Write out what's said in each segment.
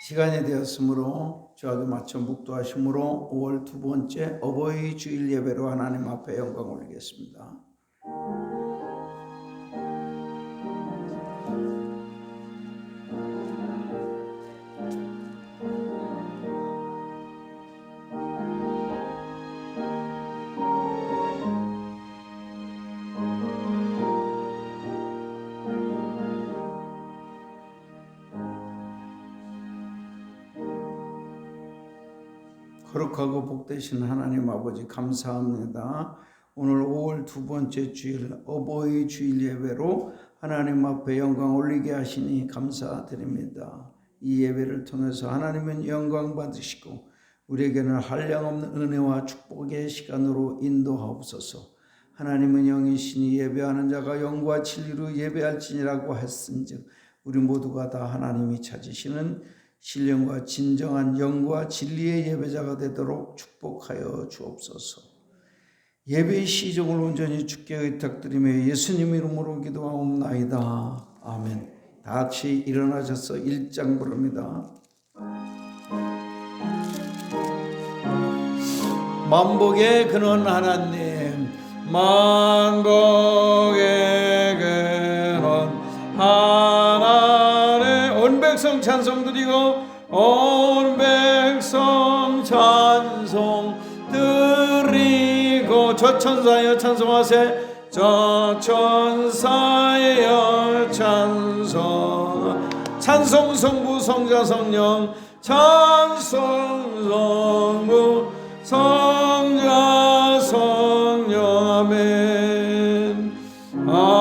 시간이 되었으므로 저하게 맞춰 묵도하심으로 5월 두 번째 어버이 주일 예배로 하나님 앞에 영광 올리겠습니다. 거룩하고 복되신 하나님 아버지 감사합니다. 오늘 5월 두 번째 주일 어버이 주일 예배로 하나님 앞에 영광 올리게 하시니 감사드립니다. 이 예배를 통해서 하나님은 영광 받으시고 우리에게는 한량없는 은혜와 축복의 시간으로 인도하옵소서. 하나님은 영이시니 예배하는 자가 영과 진리로 예배할지니라고 했은즉 우리 모두가 다 하나님이 찾으시는 신령과 진정한 영과 진리의 예배자가 되도록 축복하여 주옵소서. 예배의 시종을 온전히 주께 의탁드리며 예수님 이름으로 기도하옵나이다. 아멘. 다 같이 일어나셔서 1장 부릅니다. 만복의 근원 하나님, 만복의 근원 하나님, 온 백성 찬송 드리고 온 백성 찬송 드리고 저 천사여 찬송하세, 저 천사여 찬송, 찬송 성부 성자 성령, 찬송 성부 성자 성령. 아멘. 아멘.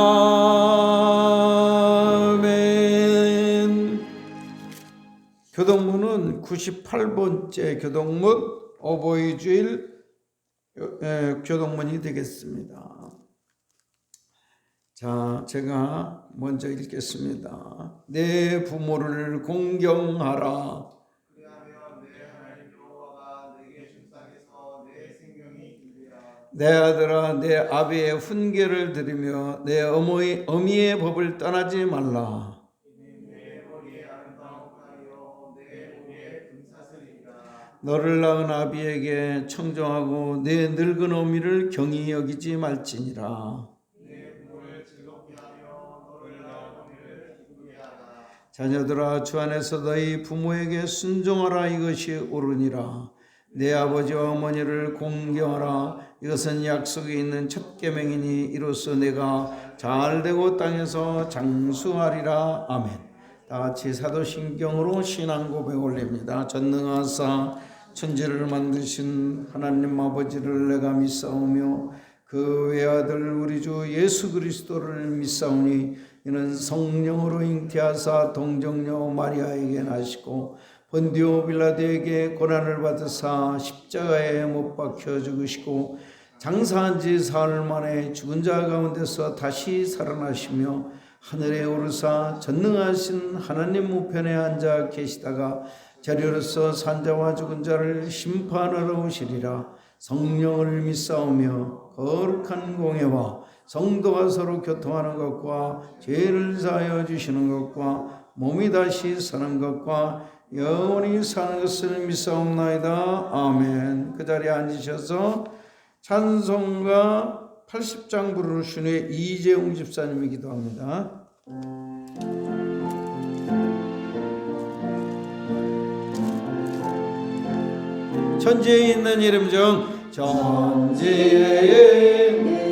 교동문은 98번째 교동문 어버이 주일 교동문이 되겠습니다. 자, 제가 먼저 읽겠습니다. 내 부모를 공경하라. 내 아들아, 내 아비의 훈계를 들으며 내 어미의 법을 떠나지 말라. 너를 낳은 아비에게 청정하고 내 늙은 어미를 경히 여기지 말지니라. 자녀들아, 주 안에서 너희 부모에게 순종하라. 이것이 옳으니라. 내 아버지와 어머니를 공경하라. 이것은 약속이 있는 첫 계명이니 이로써 내가 잘되고 땅에서 장수하리라. 아멘. 다 같이 사도신경으로 신앙 고백 올립니다. 전능하사 천지를 만드신 하나님 아버지를 내가 믿사오며 그 외아들 우리 주 예수 그리스도를 믿사오니 이는 성령으로 잉태하사 동정녀 마리아에게 나시고 본디오 빌라도에게 고난을 받으사 십자가에 못 박혀 죽으시고 장사한 지 사흘 만에 죽은 자 가운데서 다시 살아나시며 하늘에 오르사 전능하신 하나님 우편에 앉아 계시다가 자리로서 산자와 죽은 자를 심판하러 오시리라. 성령을 믿사오며 거룩한 공예와 성도가 서로 교통하는 것과 죄를 사하여 주시는 것과 몸이 다시 사는 것과 영원히 사는 것을 믿사옵나이다. 아멘. 그 자리에 앉으셔서 찬송가 80장 부르신 후에 이재용 집사님이 기도합니다. 천지에 있는 이름 중 천지에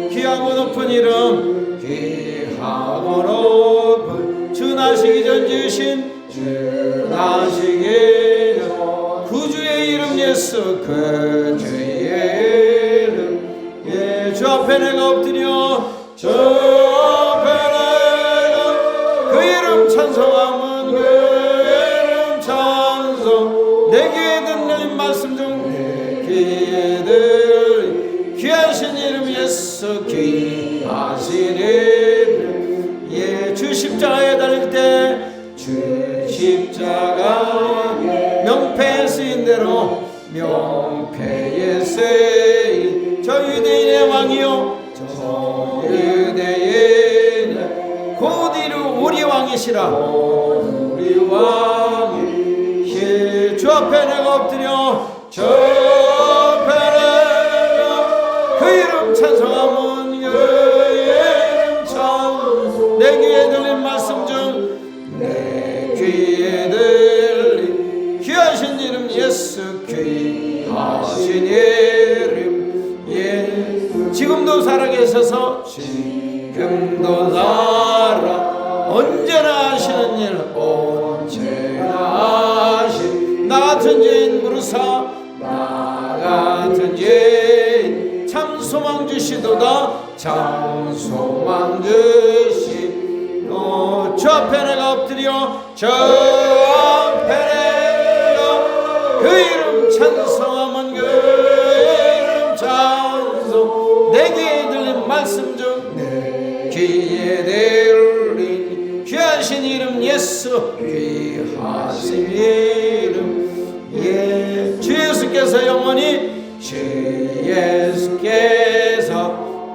귀하고 높은 이름, 귀하고 높은 주 나시기 전 지으신 주 나시기 전 구주의 이름 예수, 그 주의 이름 주 앞에 내가 엎드려 주 앞에 내가 그 이름 찬송하면 그 이름 찬송 내 귀에 듣는 말씀 중 내 귀에 들린 귀하신 이름 예수, 귀하신 이름 주 십자가에 달릴 때 주 십자가 명패에 쓰인 대로 명패에 쓰인 저 유대인의 왕이요 저 유대인의 곧 이루 우리 왕이시라. 우리 왕이 앞에 내가 엎드려 주 앞에 내가 그 이름 찬송하면 그 이름 찬송 내 귀에 들린 말씀 중 내 귀에 들린 귀하신 이름 예수 귀하신 이름 예수 지금도 살아계셔서 지금도 살아 언제나 하시는 일 언제나 하신 나 같은 죄인 부르사 나 같은 죄인 참 소망 주시도다 참 소망 주시도 주 앞에 내가 엎드려 주 앞에 내가 그 이름 찬송하면 그 이름 찬송 내 귀에 들린 말씀 중 내 귀에 들린 귀하신 이름 예수 귀하신 이름 주 예수께서 영원히 주 예수께서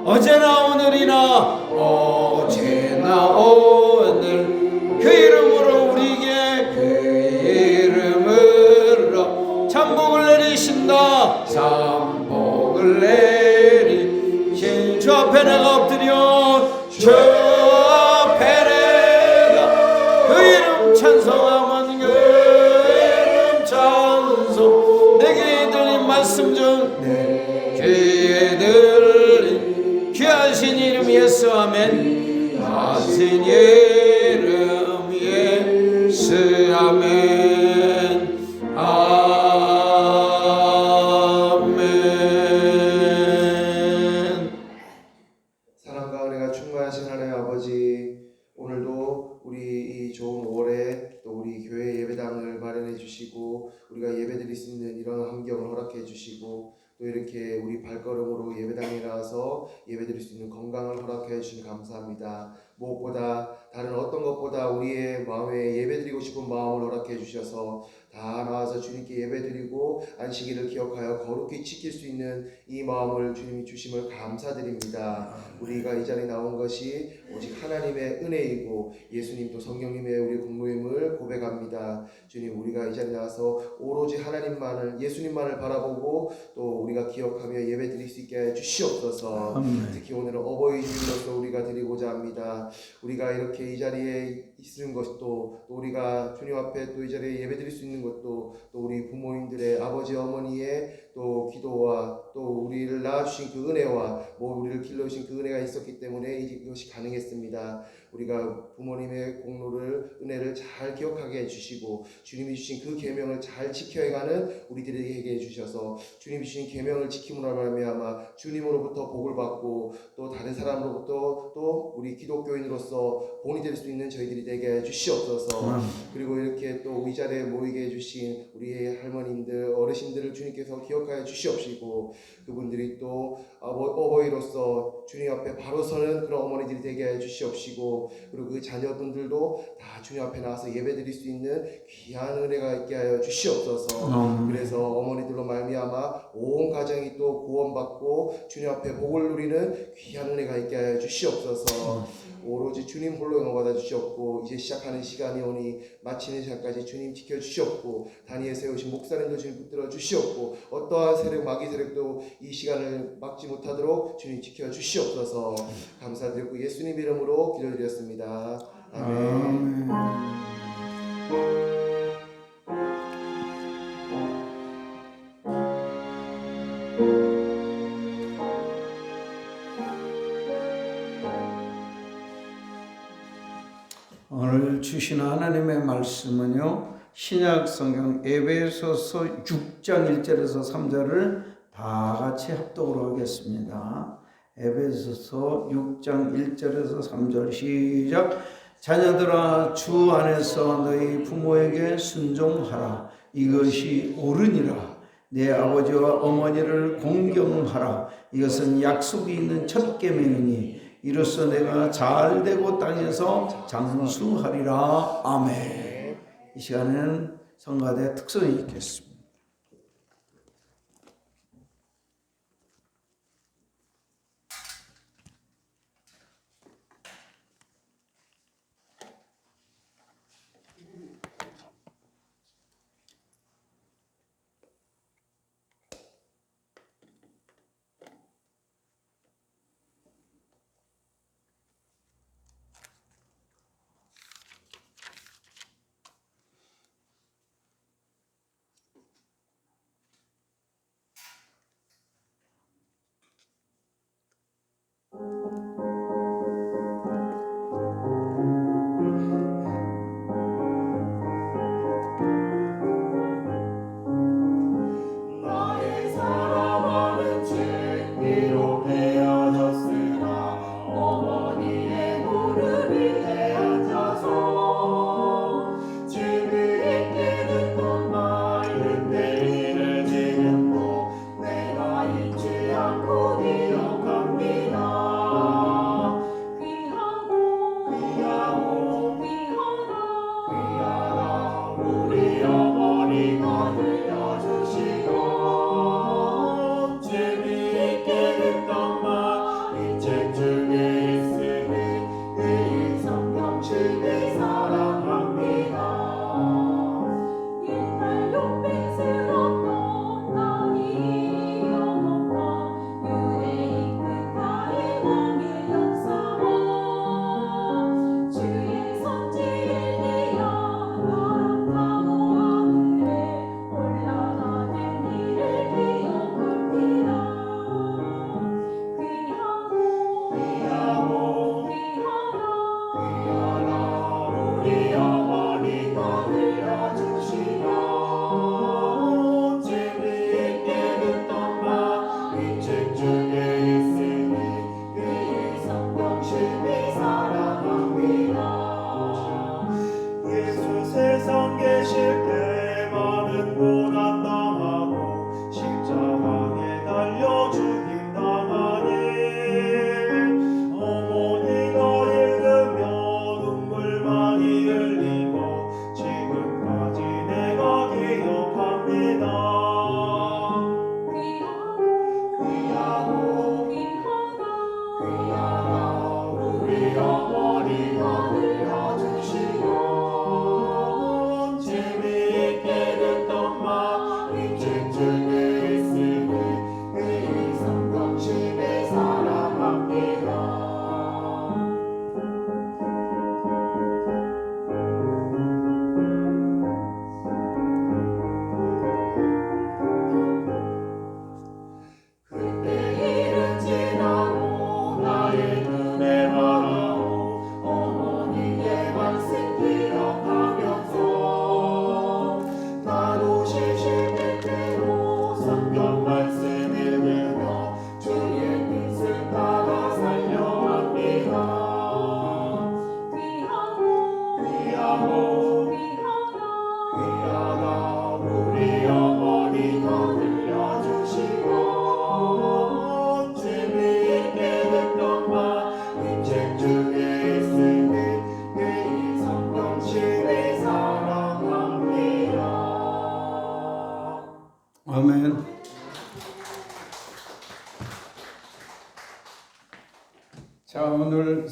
어제나 오늘이나 어제나 오늘 그 이름으로 우리에게 그 이름으로 참복을 내리신다 참복을 내리신 주 앞에 내가 엎드려 주 앞에 내가 그 이름 찬송하면 그 이름 찬송 내 귀에 들린 말씀 중 내 귀에 들린 귀하신 이름 예수 아멘 귀하신 이름 예수 아멘 아멘. 사랑과 은혜가 충만하신 하나님 아버지, 오늘도 우리 이 좋은 5월에 또 우리 교회 예배당을 마련해 주시고 우리가 예배드릴 수 있는 이런 환경을 허락해 주시고 또 이렇게 우리 발걸음으로 예배당에 나와서 예배드릴 수 있는 건강을 허락해 주시니 감사합니다. 무엇보다 다른 어떤 것보다 우리의 마음에 예배드리고 싶은 마음을 허락해 주셔서 다 나와서 주님께 예배드리고 안식일을 기억하여 거룩히 지킬 수 있는 이 마음을 주님이 주심을 감사드립니다. 우리가 이 자리에 나온 것이 오직 하나님의 은혜이고 예수님도 성령님의 우리 공로임을 고백합니다. 주님, 우리가 이 자리에 나와서 오로지 하나님만을 예수님만을 바라보고 또 우리가 기억하며 예배드릴 수 있게 해 주시옵소서. 특히 오늘은 어버이 주일로서 우리가 드리고자 합니다. 우리가 이렇게 이 자리에 있는 것도 또 우리가 주님 앞에 또 이 자리에 예배드릴 수 있는 것도 또 우리 부모님들의 아버지 어머니의 또 기도와 또 우리를 낳아주신 그 은혜와 우리를 길러주신 그 은혜가 있었기 때문에 이것이 가능했습니다. 우리가 부모님의 공로를 은혜를 잘 기억하게 해주시고 주님이 주신 그 계명을 잘 지켜가는 우리들에게 해주셔서 주님이 주신 계명을 지킴으로 말미암아 주님으로부터 복을 받고 또 다른 사람으로부터 또 우리 기독교인으로서 본이 될 수 있는 저희들이 되게 해주시옵소서. 그리고 이렇게 또 이 자리에 모이게 해주신 우리의 할머님들 어르신들을 주님께서 기억하여 주시옵시고 그분들이 또 어버이로서 주님 앞에 바로 서는 그런 어머니들이 되게 해 주시옵시고 그리고 그 자녀분들도 다 주님 앞에 나와서 예배드릴 수 있는 귀한 은혜가 있게 하여 주시옵소서. 그래서 어머니들로 말미암아 온 가정이 또 구원받고 주님 앞에 복을 누리는 귀한 은혜가 있게 하여 주시옵소서. 오로지 주님 홀로 영광 받아 주시옵고 이제 시작하는 시간이 오니 마치는 시간까지 주님 지켜 주시옵고 단위에 세우신 목사님도 주님 붙들어 주시옵고 어떠한 세력 마귀 세력도 이 시간을 막지 못하도록 주님 지켜 주시옵소서. 감사드리고 예수님 이름으로 기도드렸습니다. 아멘. 오늘 주신 하나님의 말씀은요 신약 성경 에베소서 6장 1절에서 3절을 다 같이 합독으로 하겠습니다. 에베소서 6장 1절에서 3절 시작. 자녀들아 주 안에서 너희 부모에게 순종하라. 이것이 옳으니라. 내 아버지와 어머니를 공경하라. 이것은 약속이 있는 첫 계명이니 이로써 내가 잘되고 땅에서 장수하리라. 아멘. 이 시간에는 성가대 특성이 있겠습니다.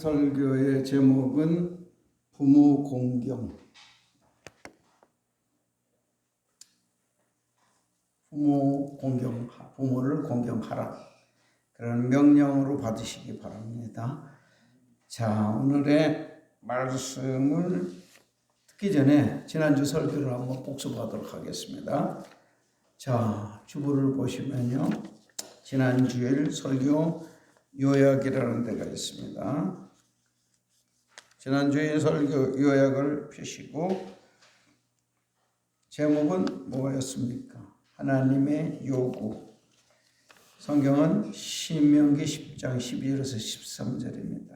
설교의 제목은 부모 공경. 부모를 공경하라. 그런 명령으로 받으시기 바랍니다. 자, 오늘의 말씀을 듣기 전에 지난주 설교를 한번 복습하도록 하겠습니다. 자, 주보를 보시면요. 지난주일 설교 요약이라는 데가 있습니다. 지난주의 설교 요약을 펴시고 제목은 뭐였습니까? 하나님의 요구. 성경은 신명기 10장 12절에서 13절입니다.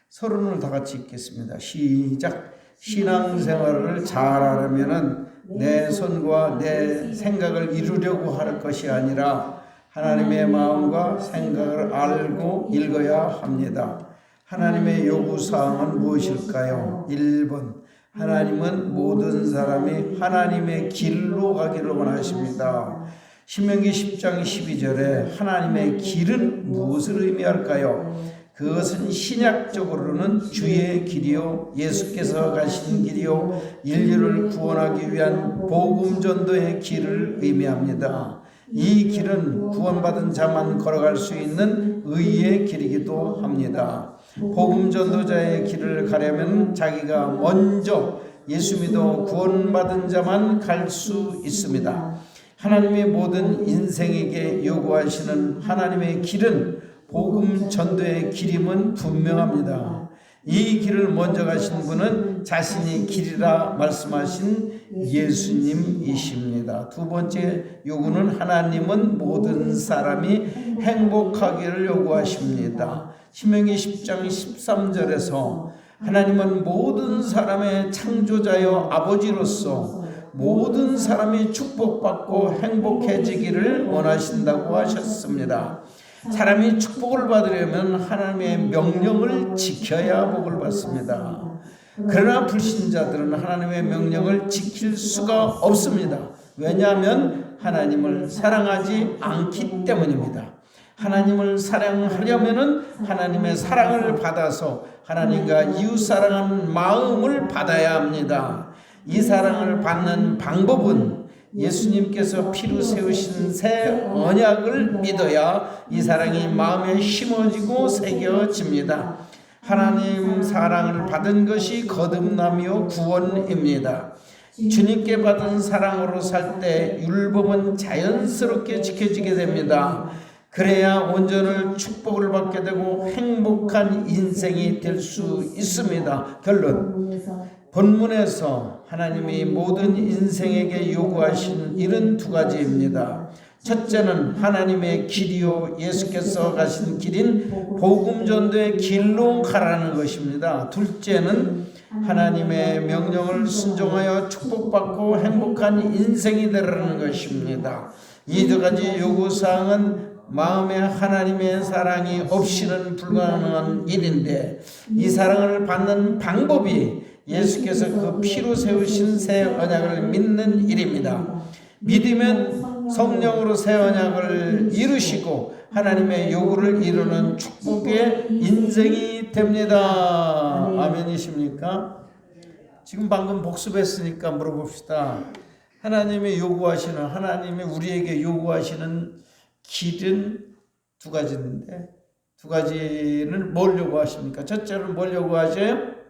서론을 다 같이 읽겠습니다. 시작. 신앙생활을 잘하려면 내 손과 내 생각을 이루려고 할 것이 아니라 하나님의 마음과 생각을 알고 읽어야 합니다. 하나님의 요구사항은 무엇일까요? 1번. 하나님은 모든 사람이 하나님의 길로 가기를 원하십니다. 신명기 10장 12절에 하나님의 길은 무엇을 의미할까요? 그것은 신약적으로는 주의 길이요, 예수께서 가신 길이요, 인류를 구원하기 위한 복음전도의 길을 의미합니다. 이 길은 구원받은 자만 걸어갈 수 있는 의의 길이기도 합니다. 복음전도자의 길을 가려면 자기가 먼저 예수 믿어 구원받은 자만 갈 수 있습니다. 하나님의 모든 인생에게 요구하시는 하나님의 길은 복음 전도의 길임은 분명합니다. 이 길을 먼저 가신 분은 자신이 길이라 말씀하신 예수님이십니다. 두 번째 요구는 하나님은 모든 사람이 행복하기를 요구하십니다. 신명기 10장 13절에서 하나님은 모든 사람의 창조자여 아버지로서 모든 사람이 축복받고 행복해지기를 원하신다고 하셨습니다. 사람이 축복을 받으려면 하나님의 명령을 지켜야 복을 받습니다. 그러나 불신자들은 하나님의 명령을 지킬 수가 없습니다. 왜냐하면 하나님을 사랑하지 않기 때문입니다. 하나님을 사랑하려면 하나님의 사랑을 받아서 하나님과 이웃 사랑하는 마음을 받아야 합니다. 이 사랑을 받는 방법은 예수님께서 피로 세우신 새 언약을 믿어야 이 사랑이 마음에 심어지고 새겨집니다. 하나님 사랑을 받은 것이 거듭남이요 구원입니다. 주님께 받은 사랑으로 살 때 율법은 자연스럽게 지켜지게 됩니다. 그래야 온전한 축복을 받게 되고 행복한 인생이 될 수 있습니다. 결론. 본문에서 하나님이 모든 인생에게 요구하시는 일은 두 가지입니다. 첫째는 하나님의 길이요, 예수께서 가신 길인 복음전도의 길로 가라는 것입니다. 둘째는 하나님의 명령을 순종하여 축복받고 행복한 인생이 되라는 것입니다. 이 두 가지 요구사항은 마음에 하나님의 사랑이 없이는 불가능한 일인데 이 사랑을 받는 방법이 예수께서 그 피로 세우신 새 언약을 믿는 일입니다. 믿으면 성령으로 새 언약을 이루시고 하나님의 요구를 이루는 축복의 인생이 됩니다. 아멘이십니까? 지금 방금 복습했으니까 물어봅시다. 하나님이 우리에게 요구하시는 길은 두 가지인데 두 가지는 뭘 요구하십니까? 첫째는 뭘 요구하셔요?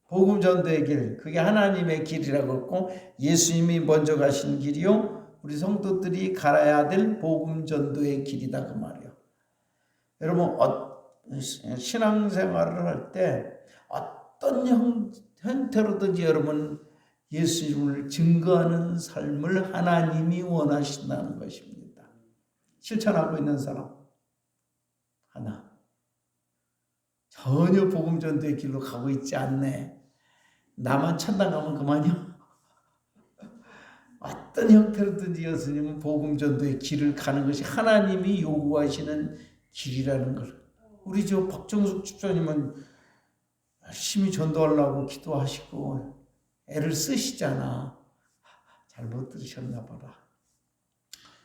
복음 전도의 길, 그게 하나님의 길이라고 했고 예수님이 먼저 가신 길이요 우리 성도들이 갈아야 될 복음 전도의 길이다 그 말이에요. 여러분 신앙생활을 할 때 어떤 형태로든지 여러분 예수님을 증거하는 삶을 하나님이 원하신다는 것입니다. 실천하고 있는 사람 하나, 전혀 복음 전도의 길로 가고 있지 않네. 나만 천당 가면 그만이요. 어떤 형태로든지 예수님은 복음 전도의 길을 가는 것이 하나님이 요구하시는 길이라는 걸. 우리 저 박정숙 집사님은 열심히 전도하려고 기도하시고 애를 쓰시잖아. 잘못 들으셨나 봐라.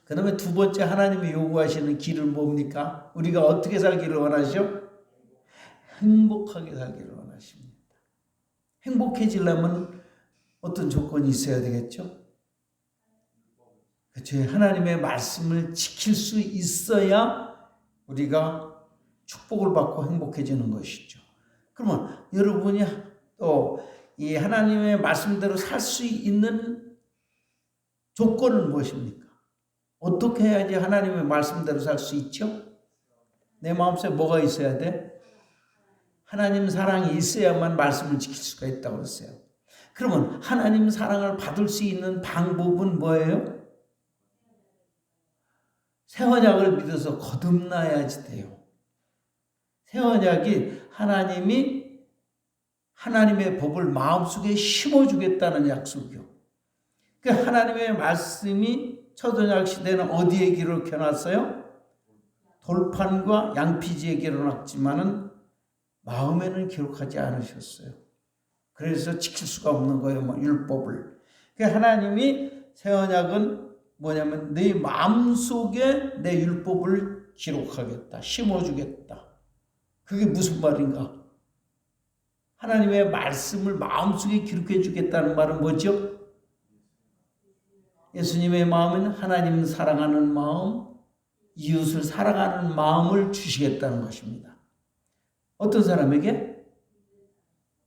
그 다음에 두 번째 하나님이 요구하시는 길은 뭡니까? 우리가 어떻게 살기를 원하시죠? 행복하게 살기를 원하십니다. 행복해지려면 어떤 조건이 있어야 되겠죠? 그렇죠. 하나님의 말씀을 지킬 수 있어야 우리가 축복을 받고 행복해지는 것이죠. 그러면 여러분이 또 이 하나님의 말씀대로 살 수 있는 조건은 무엇입니까? 어떻게 해야지 하나님의 말씀대로 살 수 있죠? 내 마음속에 뭐가 있어야 돼? 하나님 사랑이 있어야만 말씀을 지킬 수가 있다고 그랬어요. 그러면 하나님 사랑을 받을 수 있는 방법은 뭐예요? 새 언약을 믿어서 거듭나야지 돼요. 새 언약이 하나님의 법을 마음속에 심어주겠다는 약속이요. 그 하나님의 말씀이 첫 언약 시대는 어디에 기록해놨어요? 돌판과 양피지에 기록했지만은 마음에는 기록하지 않으셨어요. 그래서 지킬 수가 없는 거예요, 율법을. 하나님이 새 언약은 뭐냐면 네 마음속에 내 율법을 기록하겠다, 심어주겠다. 그게 무슨 말인가? 하나님의 말씀을 마음속에 기록해 주겠다는 말은 뭐죠? 예수님의 마음은 하나님 사랑하는 마음, 이웃을 사랑하는 마음을 주시겠다는 것입니다. 어떤 사람에게?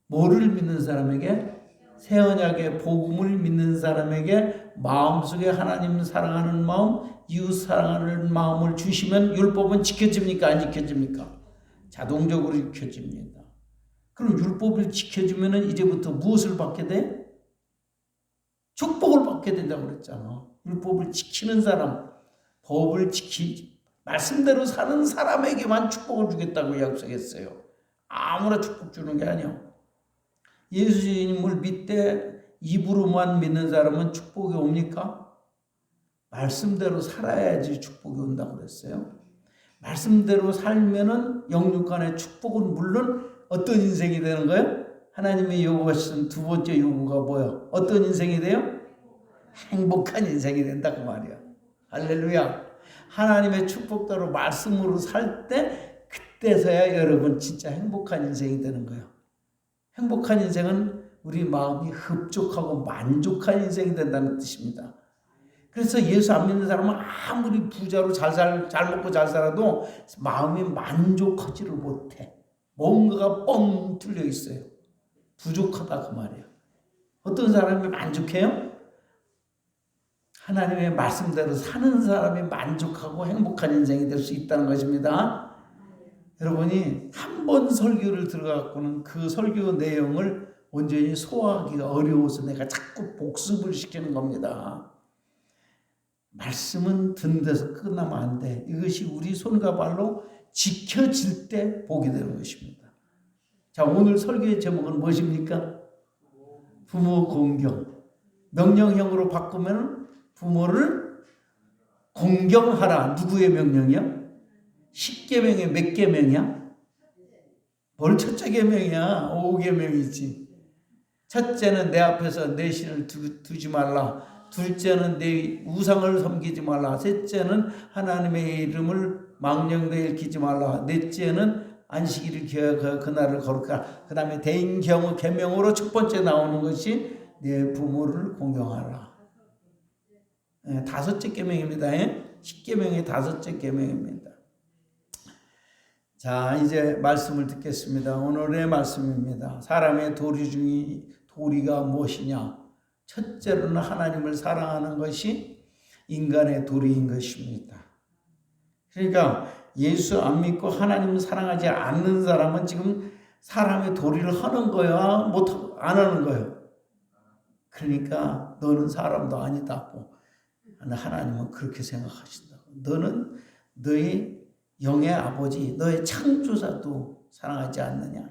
뭐를 믿는 사람에게? 새 언약의 복음을 믿는 사람에게 마음속에 하나님 사랑하는 마음, 이웃 사랑하는 마음을 주시면 율법은 지켜집니까? 안 지켜집니까? 자동적으로 지켜집니다. 그럼 율법을 지켜주면 이제부터 무엇을 받게 돼? 축복을 받게 된다고 그랬잖아. 율법을 지키는 사람, 법을 말씀대로 사는 사람에게만 축복을 주겠다고 약속했어요. 아무나 축복 주는 게 아니야. 예수님을 믿되 입으로만 믿는 사람은 축복이 옵니까? 말씀대로 살아야지 축복이 온다고 그랬어요. 말씀대로 살면은 영육간의 축복은 물론 어떤 인생이 되는 거예요? 하나님이 요구하신 두 번째 요구가 뭐예요? 어떤 인생이 돼요? 행복한 인생이 된다 그 말이야. 할렐루야. 하나님의 축복대로 말씀으로 살 때 그때서야 여러분 진짜 행복한 인생이 되는 거예요. 행복한 인생은 우리 마음이 흡족하고 만족한 인생이 된다는 뜻입니다. 그래서 예수 안 믿는 사람은 아무리 부자로 잘 먹고 잘 살아도 마음이 만족하지를 못해. 뭔가가 뻥 뚫려 있어요. 부족하다 그 말이에요. 어떤 사람이 만족해요? 하나님의 말씀대로 사는 사람이 만족하고 행복한 인생이 될 수 있다는 것입니다. 여러분이 한 번 설교를 들어갖고는 그 설교 내용을 온전히 소화하기가 어려워서 내가 자꾸 복습을 시키는 겁니다. 말씀은 듣는 데서 끝나면 안 돼. 이것이 우리 손과 발로 지켜질 때 복이 되는 것입니다. 자, 오늘 설교의 제목은 무엇입니까? 부모 공경. 명령형으로 바꾸면 부모를 공경하라. 누구의 명령이야? 10계명의 몇 계명이야? 뭘 첫째 계명이야? 5계명이지. 첫째는 내 앞에서 내 신을 두지 말라. 둘째는 내 우상을 섬기지 말라. 셋째는 하나님의 이름을 망령되이 읽히지 말라. 넷째는 안식일을 기억하여 그날을 거룩하라. 그 다음에 대인 경우 계명으로 첫 번째 나오는 것이 내 부모를 공경하라. 다섯째 계명입니다. 10계명의 다섯째 계명입니다. 자, 이제 말씀을 듣겠습니다. 오늘의 말씀입니다. 사람의 도리가 무엇이냐? 첫째로는 하나님을 사랑하는 것이 인간의 도리인 것입니다. 그러니까 예수 안 믿고 하나님을 사랑하지 않는 사람은 지금 사람의 도리를 하는 거야? 안 하는 거예요? 그러니까 너는 사람도 아니다고. 하나님은 그렇게 생각하신다고. 너는 너의 영의 아버지, 너의 창조자도 사랑하지 않느냐?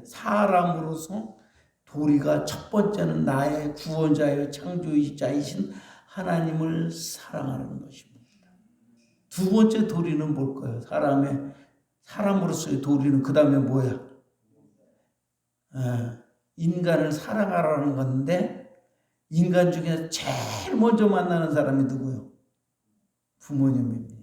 사람으로서 도리가 첫 번째는 나의 구원자여 창조자이신 하나님을 사랑하는 것입니다. 두 번째 도리는 뭘까요? 사람으로서의 도리는 그 다음에 뭐야? 인간을 사랑하라는 건데 인간 중에 제일 먼저 만나는 사람이 누구요? 부모님입니다.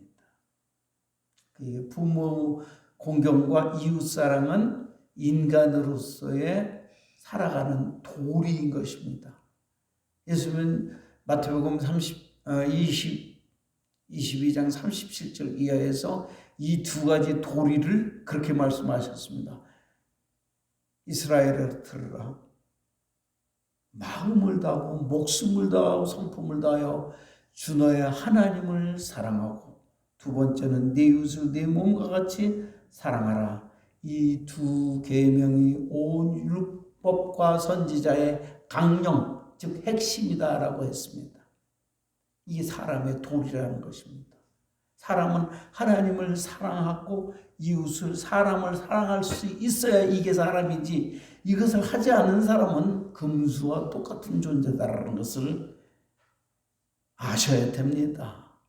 부모 공경과 이웃사랑은 인간으로서의 살아가는 도리인 것입니다. 예수님은 마태복음 22장 37절 이하에서 이 두 가지 도리를 그렇게 말씀하셨습니다. 이스라엘을 들으라. 마음을 다하고 목숨을 다하고 성품을 다하여 주 너의 하나님을 사랑하고, 두 번째는 네 이웃을 네 몸과 같이 사랑하라. 이 두 계명이 온 율법과 선지자의 강령, 즉 핵심이다라고 했습니다. 이게 사람의 도리라는 것입니다. 사람은 하나님을 사랑하고 이웃을, 사람을 사랑할 수 있어야 이게 사람이지, 이것을 하지 않는 사람은 금수와 똑같은 존재다라는 것을 아셔야 됩니다.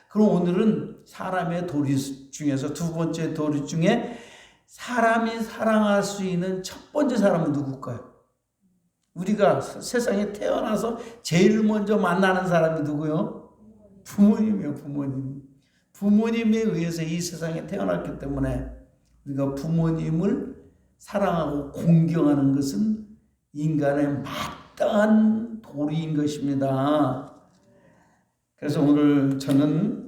그럼 오늘은 사람의 도리 중에서 두 번째 도리 중에 사람이 사랑할 수 있는 첫 번째 사람은 누굴까요? 우리가 세상에 태어나서 제일 먼저 만나는 사람이 누구요? 부모님이요, 부모님. 부모님에 의해서 이 세상에 태어났기 때문에 우리가 부모님을 사랑하고 공경하는 것은 인간의 마땅한 도리인 것입니다. 그래서 오늘 저는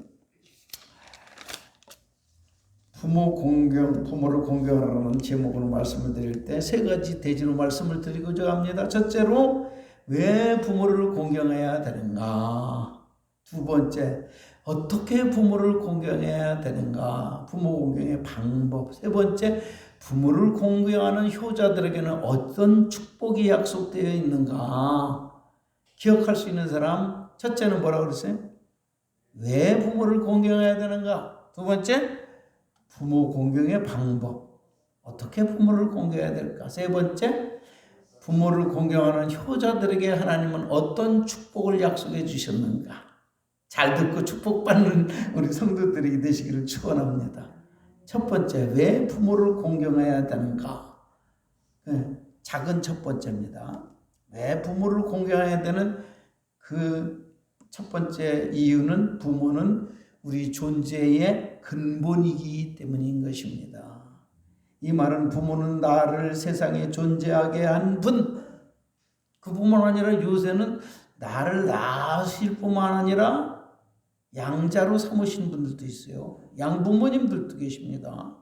부모를 공경하라는 제목으로 말씀을 드릴 때 세 가지 대지로 말씀을 드리고자 합니다. 첫째로, 왜 부모를 공경해야 되는가? 두 번째, 어떻게 부모를 공경해야 되는가? 부모 공경의 방법. 세 번째, 부모를 공경하는 효자들에게는 어떤 축복이 약속되어 있는가? 기억할 수 있는 사람, 첫째는 뭐라고 그랬어요? 왜 부모를 공경해야 되는가? 두 번째, 부모 공경의 방법. 어떻게 부모를 공경해야 될까? 세 번째, 부모를 공경하는 효자들에게 하나님은 어떤 축복을 약속해 주셨는가? 잘 듣고 축복받는 우리 성도들이 되시기를 축원합니다. 첫 번째, 왜 부모를 공경해야 되는가? 작은 첫 번째입니다. 왜 부모를 공경해야 되는 그 첫 번째 이유는, 부모는 우리 존재의 근본이기 때문인 것입니다. 이 말은 부모는 나를 세상에 존재하게 한 분, 그뿐만 아니라 요새는 나를 낳으실 뿐만 아니라 양자로 삼으신 분들도 있어요. 양부모님들도 계십니다.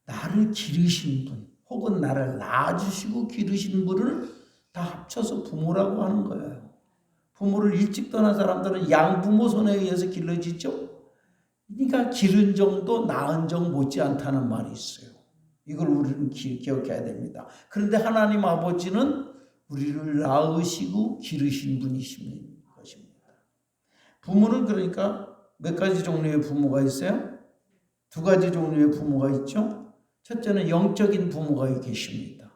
나를 기르신 분, 혹은 나를 낳아주시고 기르신 분을 다 합쳐서 부모라고 하는 거예요. 부모를 일찍 떠난 사람들은 양부모 손에 의해서 길러지죠. 그러니까 기른 정도 낳은 정 못지않다는 말이 있어요. 이걸 우리는 기억해야 됩니다. 그런데 하나님 아버지는 우리를 낳으시고 기르신 분이신 것입니다. 부모는 그러니까 몇 가지 종류의 부모가 있어요? 두 가지 종류의 부모가 있죠. 첫째는 영적인 부모가 계십니다.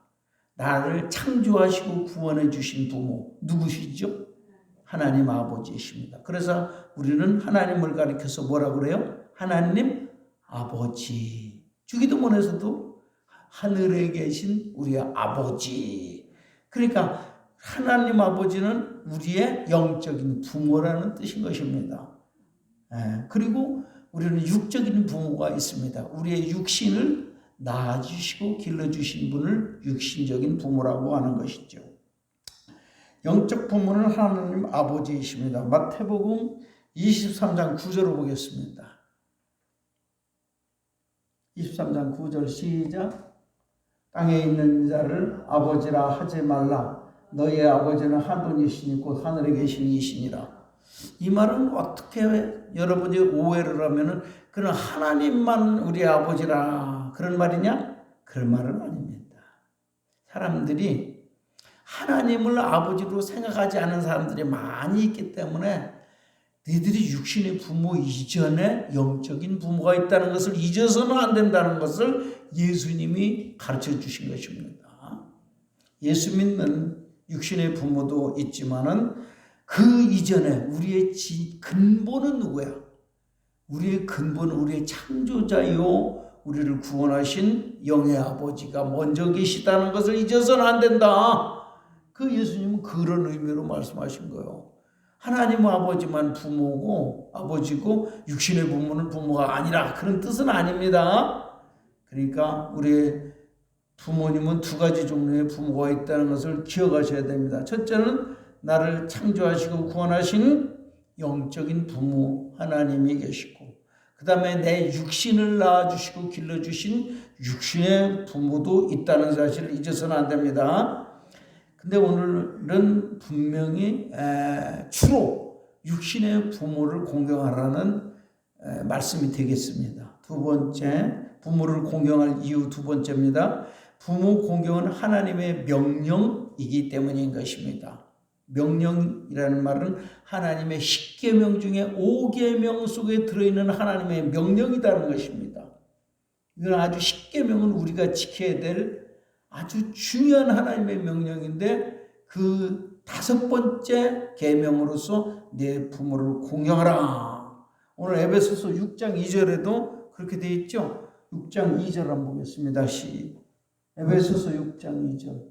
나를 창조하시고 구원해 주신 부모, 누구시죠? 하나님 아버지이십니다. 그래서 우리는 하나님을 가리켜서 뭐라고 그래요? 하나님 아버지. 주기도문에서도 하늘에 계신 우리 아버지. 그러니까 하나님 아버지는 우리의 영적인 부모라는 뜻인 것입니다. 그리고 우리는 육적인 부모가 있습니다. 우리의 육신을 낳아주시고 길러주신 분을 육신적인 부모라고 하는 것이죠. 영적 부모는 하나님 아버지이십니다. 마태복음 23장 9절을 보겠습니다. 23장 9절 시작. 땅에 있는 자를 아버지라 하지 말라. 너의 아버지는 한 분이시니 곧 하늘에 계신 이시니라. 이 말은 어떻게 여러분이 오해를 하면은 그는 하나님만 우리 아버지라 그런 말이냐? 그런 말은 아닙니다. 사람들이 하나님을 아버지로 생각하지 않는 사람들이 많이 있기 때문에 너희들이 육신의 부모 이전에 영적인 부모가 있다는 것을 잊어서는 안 된다는 것을 예수님이 가르쳐 주신 것입니다. 예수 믿는 육신의 부모도 있지만은 그 이전에 우리의 근본은 누구야? 우리의 근본은 우리의 창조자요 우리를 구원하신 영의 아버지가 먼저 계시다는 것을 잊어서는 안 된다. 그 예수님은 그런 의미로 말씀하신 거예요. 하나님 아버지만 부모고 아버지고 육신의 부모는 부모가 아니라 그런 뜻은 아닙니다. 그러니까 우리 부모님은 두 가지 종류의 부모가 있다는 것을 기억하셔야 됩니다. 첫째는 나를 창조하시고 구원하신 영적인 부모 하나님이 계시고, 그 다음에 내 육신을 낳아주시고 길러주신 육신의 부모도 있다는 사실을 잊어서는 안 됩니다. 근데 오늘은 분명히 주로 육신의 부모를 공경하라는 말씀이 되겠습니다. 두 번째, 부모를 공경할 이유 두 번째입니다. 부모 공경은 하나님의 명령이기 때문인 것입니다. 명령이라는 말은 하나님의 10계명 중에 5계명 속에 들어있는 하나님의 명령이라는 것입니다. 이건 아주 10계명은 우리가 지켜야 될 아주 중요한 하나님의 명령인데, 그 5번째 계명으로서 내 부모를 공경하라. 오늘 에베소서 6장 2절에도 그렇게 되어 있죠. 6장 2절 한번 보겠습니다. 에베소서 6장 2절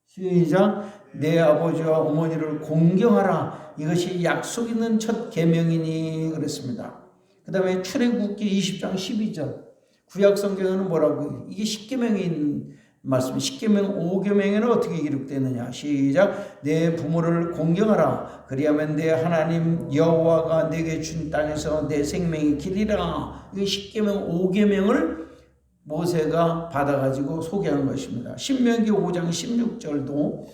시작. 내 아버지와 어머니를 공경하라. 이것이 약속 있는 첫 계명이니 그랬습니다. 그 다음에 출애굽기 20장 12절 구약 성경에는 뭐라고, 이게 10계명에 있는 말씀, 10계명 5계명에는 어떻게 기록되느냐. 시작. 내 부모를 공경하라. 그리하면 내 하나님 여호와가 내게 준 땅에서 내 생명이 길이라. 이 10계명 5계명을 모세가 받아가지고 소개한 것입니다. 신명기 5장 16절도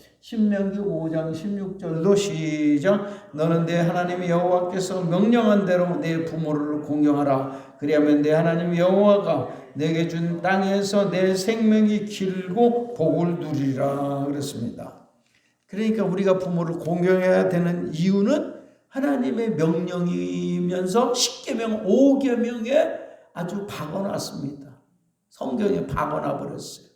시작. 너는 내 하나님 여호와께서 명령한 대로 내 부모를 공경하라. 그리하면 내 하나님 여호와가 내게 준 땅에서 내 생명이 길고 복을 누리라 그랬습니다. 그러니까 우리가 부모를 공경해야 되는 이유는 하나님의 명령이면서 10계명 5계명에 아주 박아놨습니다. 성경에 박아놔 버렸어요.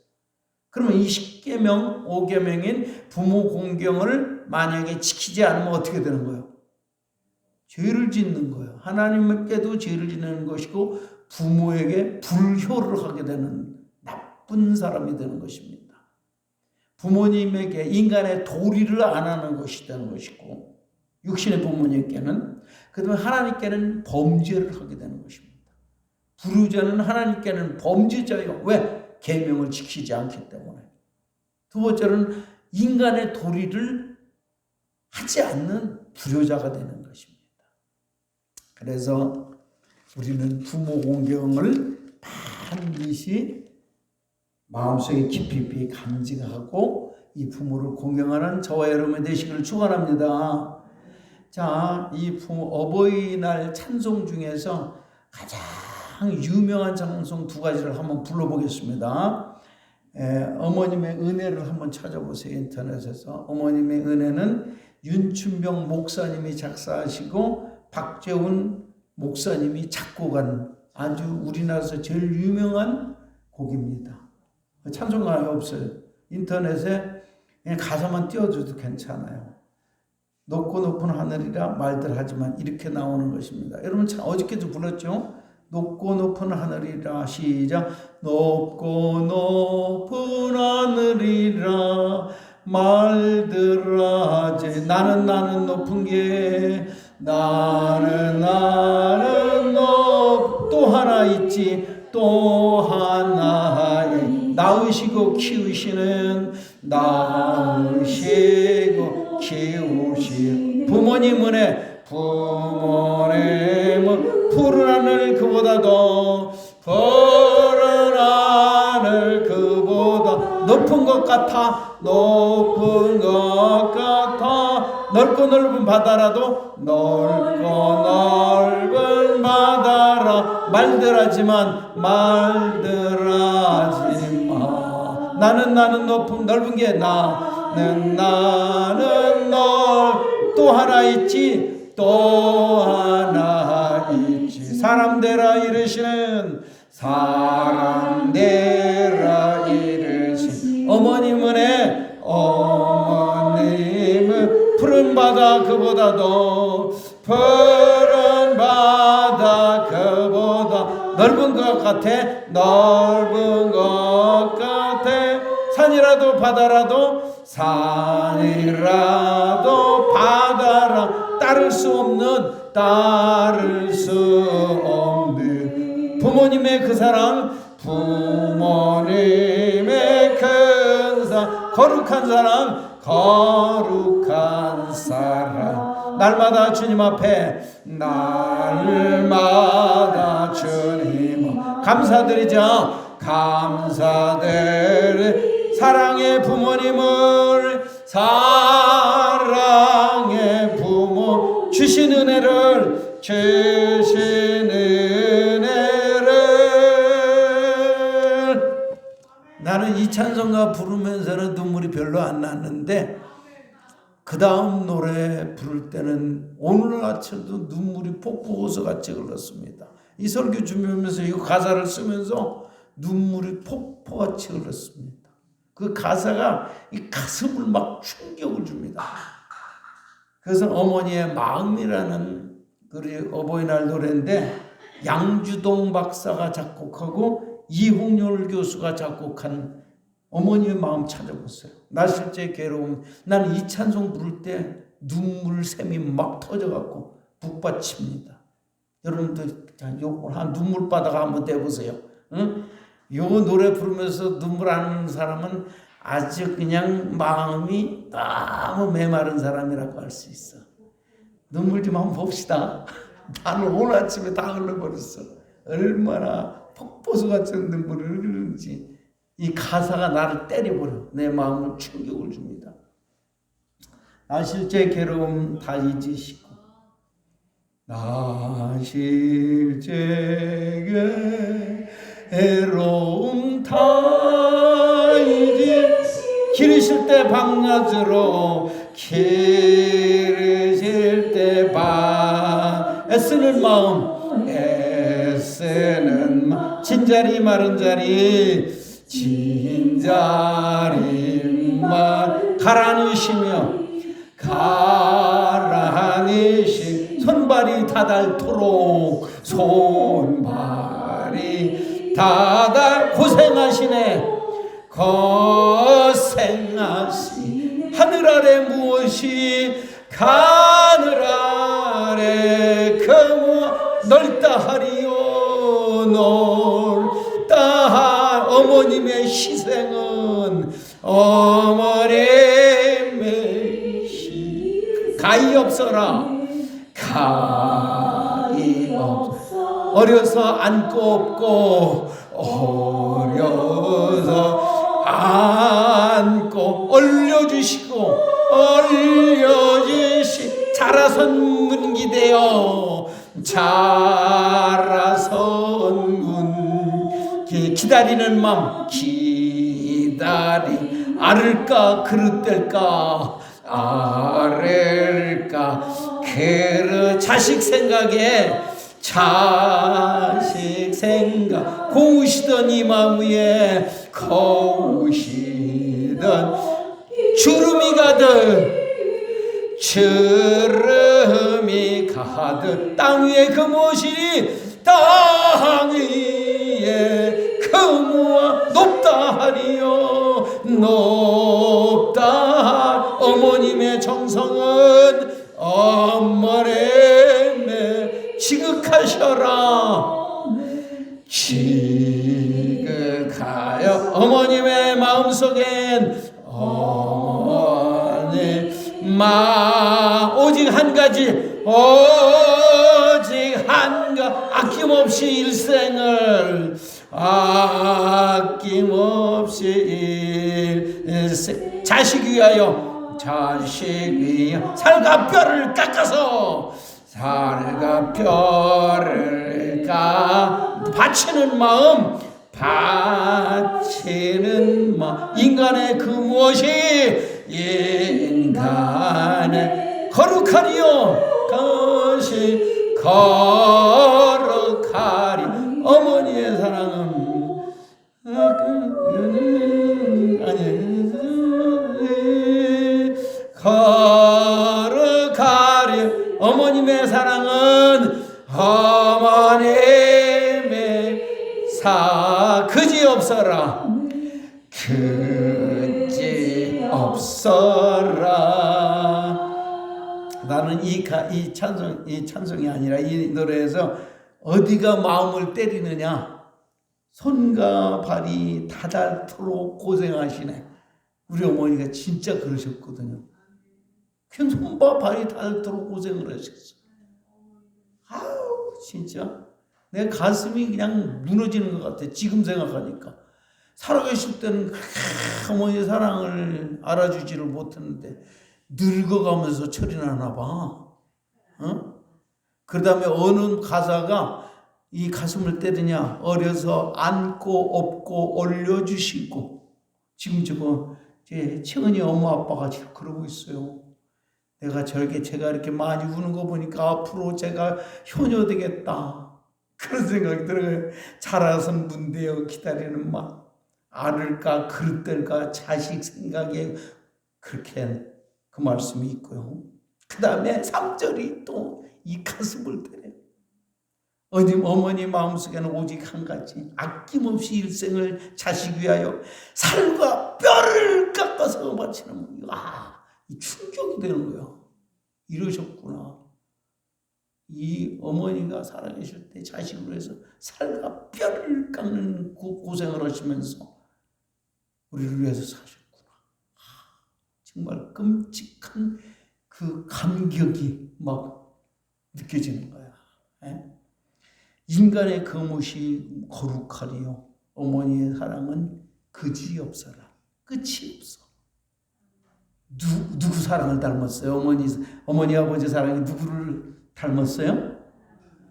그러면 이 10계명 5계명인 부모 공경을 만약에 지키지 않으면 어떻게 되는 거예요? 죄를 짓는 거예요. 하나님께도 죄를 짓는 것이고 부모에게 불효를 하게 되는 나쁜 사람이 되는 것입니다. 부모님에게 인간의 도리를 안 하는 것이 되는 것이고, 육신의 부모님께는, 그다음에 하나님께는 범죄를 하게 되는 것입니다. 불효자는 하나님께는 범죄자예요. 왜? 계명을 지키지 않기 때문에. 두 번째는 인간의 도리를 하지 않는 불효자가 되는 것입니다. 그래서 우리는 부모 공경을 반드시 마음속에 깊이 간직하고 이 부모를 공경하는 저와 여러분이 되시기를 축원합니다. 자, 이 어버이날 찬송 중에서 가장 유명한 찬송 두 가지를 한번 불러보겠습니다. 어머님의 은혜를 한번 찾아보세요. 인터넷에서. 어머님의 은혜는 윤춘병 목사님이 작사하시고 박재훈 목사님이 작곡한 아주 우리나라에서 제일 유명한 곡입니다. 찬송가가 없어요. 인터넷에 그냥 가사만 띄워줘도 괜찮아요. 높고 높은 하늘이라 말들 하지만 이렇게 나오는 것입니다. 여러분 어저께도 불렀죠? 높고 높은 하늘이라. 시작. 높고 높은 하늘이라 말들 하지. 나는 높은 게 나는 또 하나 있지. 또 하나 낳으시고 키우시는 낳으시고 키우시 부모님 은혜. 부모님은 푸른 하늘 그보다도 푸른 하늘 그보다 높은 것 같아. 높은 것 같아. 넓고 넓은 바다라도 넓고 넓은 바다라 말들 하지만 말들 하지마. 나는 높은 넓은 게 나는 또 하나 있지. 또 하나 있지. 사람 되라 이르시는 사람 되라 이르신 어머님은 어머님은 푸른 바다 그보다도 푸른 바다 그보다 넓은 것 같아. 넓은 것 같아. 산이라도 바다라도 산이라도 바다라 따를 수 없는 부모님의 그 사랑, 부모님의 큰 사랑, 거룩한 사랑, 거룩한 사랑. 날마다 주님 앞에, 날마다 주님 감사드리자. 감사드리 사랑의 부모님을, 사랑의 부모 주신 은혜를, 주신 은혜를. 나는 이 찬송가 부르면서는 눈물이 별로 안 났는데 그 다음 노래 부를 때는 오늘 아침도 눈물이 폭포호수같이 흘렀습니다. 이 설교 준비하면서 이 가사를 쓰면서 눈물이 폭포같이 흘렀습니다. 그 가사가 이 가슴을 막 충격을 줍니다. 그래서 어머니의 마음이라는 그 어버이날 노래인데 양주동 박사가 작곡하고 이홍렬 교수가 작곡한 어머니의 마음 찾아보세요. 나 실제 괴로움. 나는 이 찬송 부를 때 눈물샘이 막 터져갖고 북받칩니다. 여러분들 요거 한 눈물바다가 한번 대보세요. 응? 요 노래 부르면서 눈물 안 나는 사람은 아주 그냥 마음이 너무 메마른 사람이라고 할 수 있어. 눈물 좀 한번 봅시다. 나는 오늘 아침에 다 흘러버렸어. 얼마나 폭포수 같은 눈물을 흘리는지. 이 가사가 나를 때려버려. 내 마음을 충격을 줍니다. 나 실제 괴로움 다 잊으시고, 나 실제 괴로움 다 잊으시고, 기르실 때 밤낮으로, 기르실 때 밤 애쓰는 마음, 애쓰는 마음, 진자리 마른 자리, 진자리만 가라앉으시며, 가라앉으시 손발이 닿도록, 손발이 닿아 고생하시네. 고생하시 하늘 아래 무엇이, 하늘 아래 그 넓다 하리요, 넓다. 어머님의 희생은, 어머님의 가히 없어라. 가히 없어. 어려서 안고 없고, 어려서 안고 올려주시고, 올려주시 자라선 문기되어, 자라선 문 기다리는 마음, 기다리 아를까 그릇될까, 아를까 그릇. 자식 생각에, 자식 생각 고우시던 이 마음 위에, 고우시던 주름이 가득, 주름이 가득. 땅 위에 그 무엇이, 땅 위에 그 무엇 높다 하리요, 높다. 어머님의 정성은, 어머님의 지극하셔라. 지극하여. 어머님의 마음속엔, 어머니 오직 한 가지, 오직 한 가지, 아낌없이 일생을, 아낌없이 일생, 자식 위하여, 자식 위하여 살과 뼈를 깎아서, 살과 뼈를 바치는 마음, 바치는 마음. 인간의 그 무엇이, 인간의 거룩하리요, 그것이 거룩하리. 어머니의 사랑은 거룩하리. 어머님의 사랑은, 어머님의 그지 없어라, 그지 없어라. 나는 이 찬송이 아니라 이 노래에서 어디가 마음을 때리느냐? 손과 발이 다닳도록 고생하시네. 우리 어머니가 진짜 그러셨거든요. 그냥 손과 발이 닳도록 고생을 하셨어. 아우, 진짜. 내 가슴이 그냥 무너지는 것 같아. 지금 생각하니까. 살아계실 때는 어머니 사랑을 알아주지를 못했는데 늙어가면서 철이 나나 봐. 그 다음에 어느 가사가 이 가슴을 때리냐? 어려서 안고 업고 올려주시고. 지금 저거 제 채은이 엄마 아빠가 지금 그러고 있어요. 제가 이렇게 많이 우는 거 보니까 앞으로 제가 효녀 되겠다. 그런 생각이 들어요. 자라선 문대어 기다리는 마. 아들과 그릇들과 자식 생각에 그렇게 그 말씀이 있고요. 그 다음에 3절이 또 이 가슴을 때려요. 어머니 마음속에는 오직 한 가지, 아낌없이 일생을 자식 위하여 살과 뼈를 깎아서 바치는 거예요. 이 충격이 되는 거야. 이러셨구나. 이 어머니가 살아계실 때 자식으로 해서 살과 뼈를 깎는 고생을 하시면서 우리를 위해서 사셨구나. 정말 끔찍한 그 감격이 막 느껴지는 거야. 인간의 거뭇이 거룩하리요. 어머니의 사랑은 그지 없어라. 끝이 없어. 누구 사랑을 닮았어요? 어머니 아버지 사랑이 누구를 닮았어요?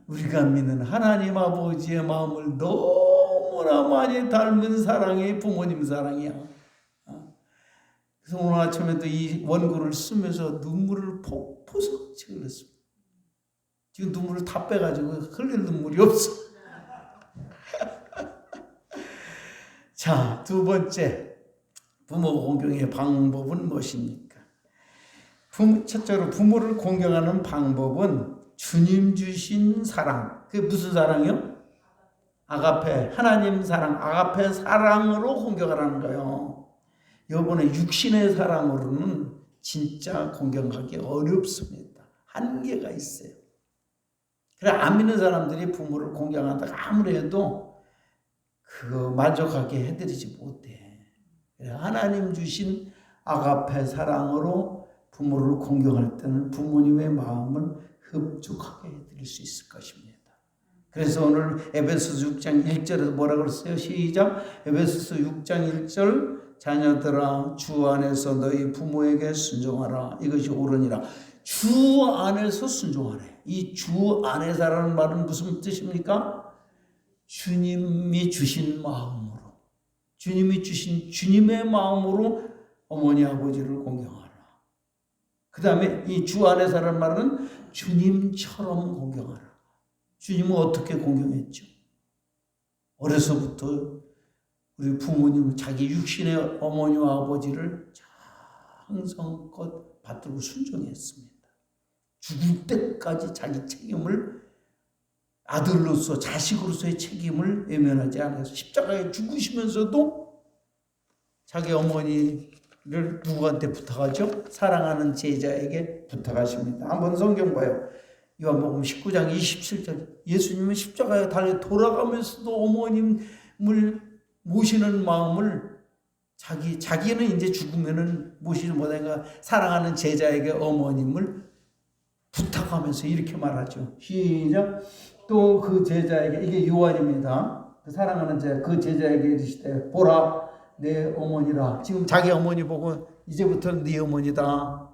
우리가 믿는 하나님 아버지의 마음을 너무나 많이 닮은 사랑이 부모님 사랑이야. 그래서 오늘 아침에도 이 원고를 쓰면서 눈물을 폭포석 흘렸습니다. 지금 눈물을 다 빼가지고 흘릴 눈물이 없어. 자, 두 번째, 부모 공경의 방법은 무엇입니까? 첫째로 부모를 공경하는 방법은 주님 주신 사랑. 그게 무슨 사랑이요? 아가페, 하나님 사랑, 아가페 사랑으로 공경하라는 거예요. 이번에 육신의 사랑으로는 진짜 공경하기 어렵습니다. 한계가 있어요. 그래, 안 믿는 사람들이 부모를 공경한다고 아무리 해도 그거 만족하게 해드리지 못해. 그래, 하나님 주신 아가페 사랑으로 부모를 공경할 때는 부모님의 마음을 흡족하게 해드릴 수 있을 것입니다. 그래서 오늘 에베소서 6장 1절에서 뭐라고 그랬어요? 시작! 에베소서 6장 1절 자녀들아 주 안에서 너희 부모에게 순종하라. 이것이 옳으니라. 주 안에서 순종하래. 이 주 안에서라는 말은 무슨 뜻입니까? 주님이 주신 마음으로, 주님이 주신 주님의 마음으로 어머니 아버지를 공경하라. 그 다음에 이 주 안에서라는 말은 주님처럼 공경하라. 주님은 어떻게 공경했죠? 어려서부터 우리 부모님은 자기 육신의 어머니와 아버지를 정성껏 받들고 순종했습니다. 죽을 때까지 자기 책임을 아들로서 자식으로서의 책임을 외면하지 않아서 십자가에 죽으시면서도 자기 어머니를 누구한테 부탁하죠? 사랑하는 제자에게 부탁하십니다. 한번 성경 봐요. 요한복음 19장 27절. 예수님은 십자가에 달려 돌아가면서도 어머님을 모시는 마음을 자기는 이제 죽으면은 모시지 못하니까 사랑하는 제자에게 어머님을 부탁하면서 이렇게 말하죠. 시작. 또 그 제자에게, 이게 요한입니다. 그 사랑하는 제자, 그 제자에게 이르시되 보라 내 어머니라. 지금 자기 어머니 보고 이제부터는 네 어머니다.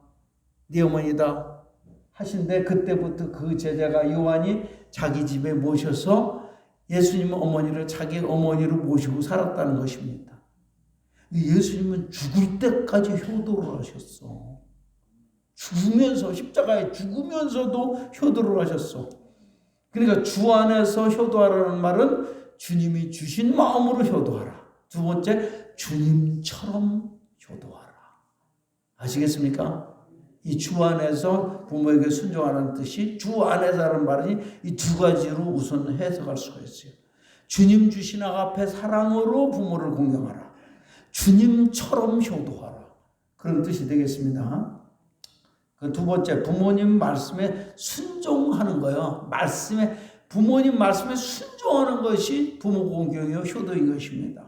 네 어머니다 하신데 그때부터 그 제자가 요한이 자기 집에 모셔서 예수님 어머니를 자기 어머니로 모시고 살았다는 것입니다. 예수님은 죽을 때까지 효도를 하셨어. 죽으면서, 십자가에 죽으면서도 효도를 하셨어. 그러니까 주 안에서 효도하라는 말은 주님이 주신 마음으로 효도하라. 두 번째, 주님처럼 효도하라. 아시겠습니까? 이 주 안에서 부모에게 순종하라는 뜻이 주 안에서라는 말이 이 두 가지로 우선 해석할 수가 있어요. 주님 주신 아가페 사랑으로 부모를 공경하라. 주님처럼 효도하라. 그런 뜻이 되겠습니다. 그 두 번째, 부모님 말씀에 순종하는 거예요. 부모님 말씀에 순종하는 것이 부모 공경의 효도인 것입니다.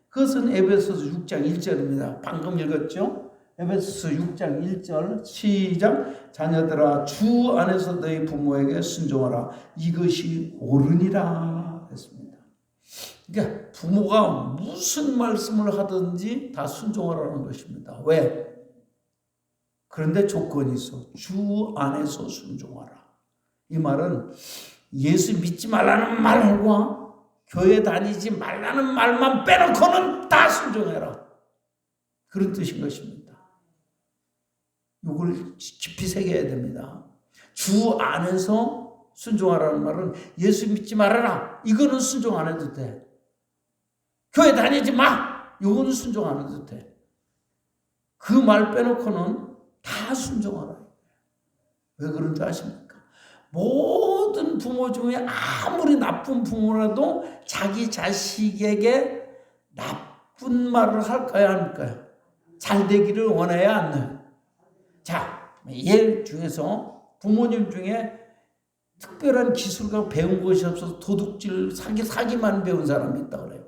그것은 에베소서 6장 1절입니다. 방금 읽었죠? 에베소서 6장 1절 시작. 자녀들아 주 안에서 너희 부모에게 순종하라. 이것이 옳으니라 했습니다. 그러니까 부모가 무슨 말씀을 하든지 다 순종하라는 것입니다. 왜? 그런데 조건이 있어. 주 안에서 순종하라. 이 말은 예수 믿지 말라는 말과 교회 다니지 말라는 말만 빼놓고는 다 순종해라. 그런 뜻인 것입니다. 이걸 깊이 새겨야 됩니다. 주 안에서 순종하라는 말은 예수 믿지 말아라. 이거는 순종 안 해도 돼. 교회 다니지 마. 이거는 순종 안 해도 돼. 그 말 빼놓고는 다 순종하라. 왜 그런 줄 아십니까? 모든 부모 중에 아무리 나쁜 부모라도 자기 자식에게 나쁜 말을 할까요? 안 할까요? 잘 되기를 원해야 안 해요? 자, 얘 중에서 부모님 중에 특별한 기술과 배운 것이 없어서 도둑질, 사기만 배운 사람이 있다 그래요.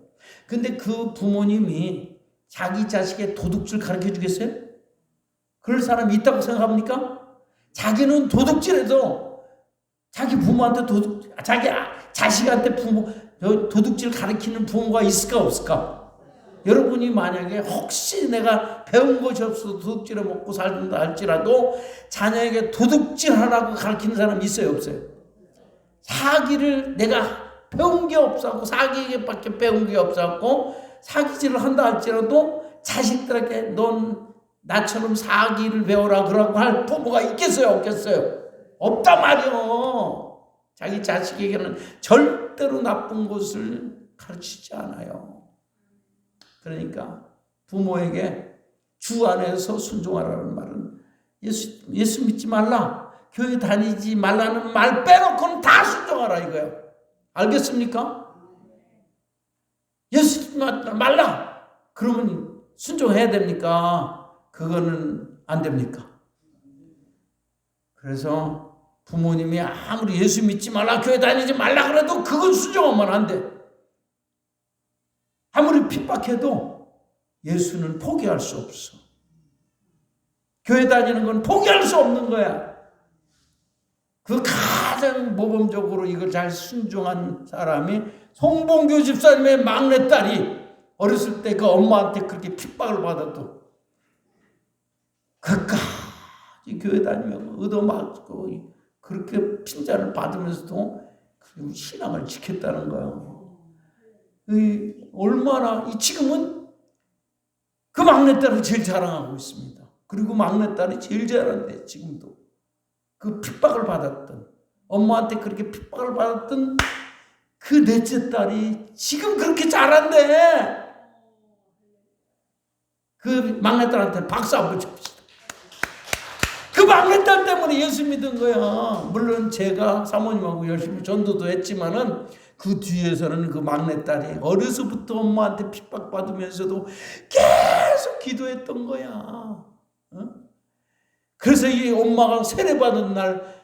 근데 그 부모님이 자기 자식의 도둑질 가르쳐 주겠어요? 그럴 사람이 있다고 생각합니까? 자기는 도둑질해도 자기 부모한테 자기 자식한테 도둑질 가르치는 부모가 있을까 없을까? 여러분이 만약에 혹시 내가 배운 것이 없어서 도둑질에 먹고 살다 할지라도 자녀에게 도둑질하라고 가르치는 사람이 있어요 없어요? 사기를 내가 배운 게 없었고 사기밖에 배운 게 없었고 사기질을 한다 할지라도 자식들에게 넌 나처럼 사기를 배워라 그러고 할 부모가 있겠어요 없겠어요? 없단 말이요. 자기 자식에게는 절대로 나쁜 것을 가르치지 않아요. 그러니까 부모에게 주 안에서 순종하라는 말은 예수 믿지 말라, 교회 다니지 말라는 말 빼놓고는 다 순종하라 이거예요. 알겠습니까? 예수 믿지 말라. 그러면 순종해야 됩니까? 그거는 안 됩니까? 그래서 부모님이 아무리 예수 믿지 말라, 교회 다니지 말라 그래도 그건 순종하면 안 돼. 아무리 핍박해도 예수는 포기할 수 없어. 교회 다니는 건 포기할 수 없는 거야. 그 가장 모범적으로 이걸 잘 순종한 사람이 송봉교 집사님의 막내딸이 어렸을 때 그 엄마한테 그렇게 핍박을 받아도 그까지 교회 다니면서 얻어맞고 그렇게 핀잔을 받으면서도 신앙을 지켰다는 거예요. 얼마나 지금은 그 막내딸을 제일 자랑하고 있습니다. 그리고 막내딸이 제일 잘한대 지금도. 그 핍박을 받았던 엄마한테 그렇게 핍박을 받았던 그 넷째 딸이 지금 그렇게 잘한대. 그 막내딸한테 박수 한번 칩시다. 그 막내딸 때문에 예수 믿은 거야. 물론 제가 사모님하고 열심히 전도도 했지만은 그 뒤에서는 그 막내딸이 어려서부터 엄마한테 핍박받으면서도 계속 기도했던 거야. 어? 그래서 이 엄마가 세례받은 날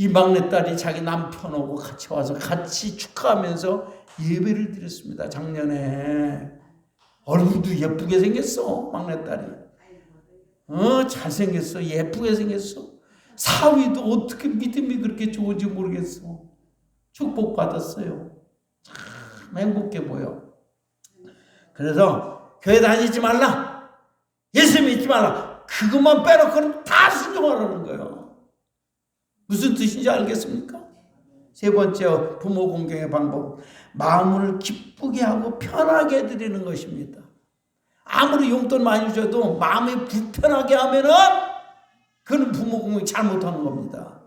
이 막내딸이 자기 남편하고 같이 와서 같이 축하하면서 예배를 드렸습니다. 작년에. 얼굴도 예쁘게 생겼어 막내딸이. 잘생겼어. 예쁘게 생겼어. 사위도 어떻게 믿음이 그렇게 좋은지 모르겠어. 축복받았어요. 참 행복해 보여. 그래서 교회 다니지 말라, 예수 믿지 말라, 그것만 빼놓고는 다 순종하라는 거예요. 무슨 뜻인지 알겠습니까? 세 번째 부모 공경의 방법, 마음을 기쁘게 하고 편하게 해드리는 것입니다. 아무리 용돈 많이 줘도 마음이 불편하게 하면은 그건 부모 공경이 잘못하는 겁니다.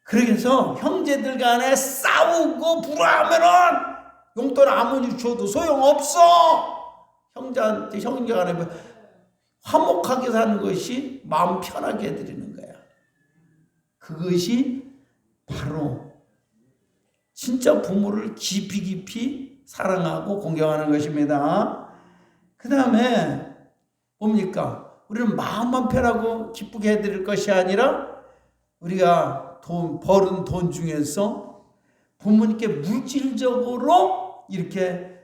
그래서 형제들 간에 싸우고 불화하면은 용돈 아무리 줘도 소용없어. 형제한테 형제 간에 화목하게 사는 것이 마음 편하게 해드리는 거야. 그것이 바로 진짜 부모를 깊이 사랑하고 공경하는 것입니다. 그 다음에 뭡니까? 우리는 마음만 편하고 기쁘게 해드릴 것이 아니라 우리가 벌은 돈 중에서 부모님께 물질적으로 이렇게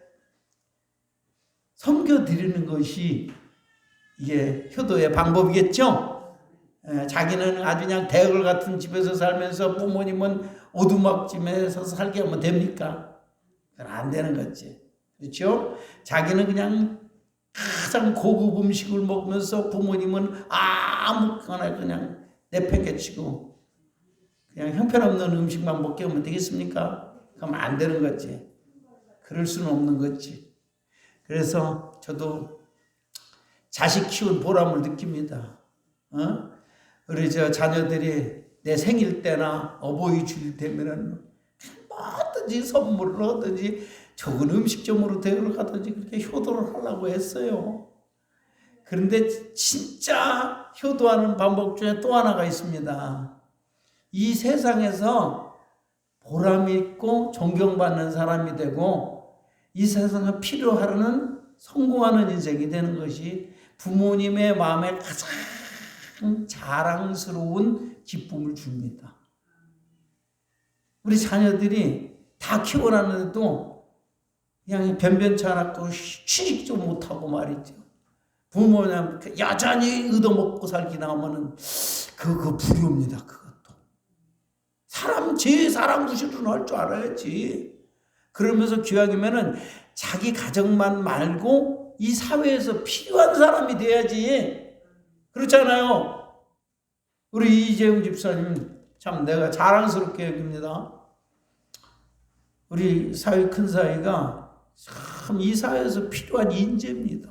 섬겨드리는 것이 이게 효도의 방법이겠죠. 자기는 아주 그냥 대걸 같은 집에서 살면서 부모님은 오두막집에서 살게 하면 됩니까? 그건 안 되는 거지. 그렇죠? 자기는 그냥 가장 고급 음식을 먹으면서 부모님은 아무거나 그냥 내팽개치고 그냥 형편없는 음식만 먹게 하면 되겠습니까? 그럼 안 되는 거지. 그럴 수는 없는 거지. 그래서 저도 자식 키운 보람을 느낍니다. 우리 자녀들이 내 생일 때나 어버이 주일 되면은 뭐든지 선물을 하든지 좋은 음식점으로 데리러 가든지 그렇게 효도를 하려고 했어요. 그런데 진짜 효도하는 방법 중에 또 하나가 있습니다. 이 세상에서 보람 있고 존경받는 사람이 되고 이 세상에 필요하는 성공하는 인생이 되는 것이 부모님의 마음에 가장 자랑스러운 기쁨을 줍니다. 우리 자녀들이 다 키워놨는데도 그냥 변변치 않았고 취직도 못하고 말이죠. 부모님 여전히 얻어먹고 살기 나오면은 그거 불효입니다. 그것도 사람 제 사람 구실은 할 줄 알아야지. 그러면서 기왕이면은 자기 가정만 말고 이 사회에서 필요한 사람이 돼야지. 그렇잖아요. 우리 이재용 집사님 참 내가 자랑스럽게 여깁니다. 우리 사회 큰 사회가 참 이 사회에서 필요한 인재입니다.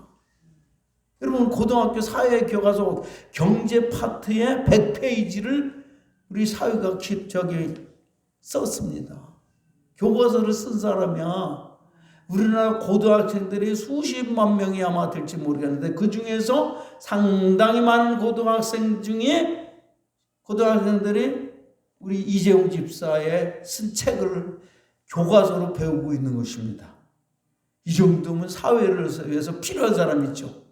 여러분 고등학교 사회교과서 경제 파트의 100페이지를 우리 사회가 썼습니다. 교과서를 쓴 사람이야. 우리나라 고등학생들이 수십만 명이 아마 될지 모르겠는데 그 중에서 상당히 많은 고등학생들이 우리 이재용 집사의 쓴 책을 교과서로 배우고 있는 것입니다. 이 정도면 사회를 위해서 필요한 사람이죠.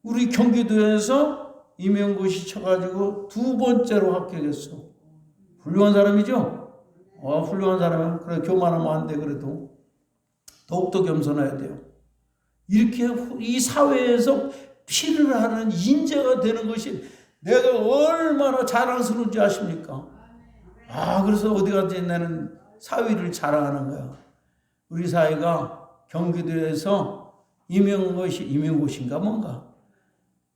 우리 경기도에서 임용고시 쳐가지고 2번째로 합격했어. 훌륭한 사람이죠? 훌륭한 사람이야. 그래, 교만하면 안 돼, 그래도. 더욱더 겸손해야 돼요. 이렇게 이 사회에서 필요를 하는 인재가 되는 것이 내가 얼마나 자랑스러운지 아십니까? 그래서 어디 가든지 나는 사위를 자랑하는 거야. 우리 사회가 경기도에서 임용고시인가 뭔가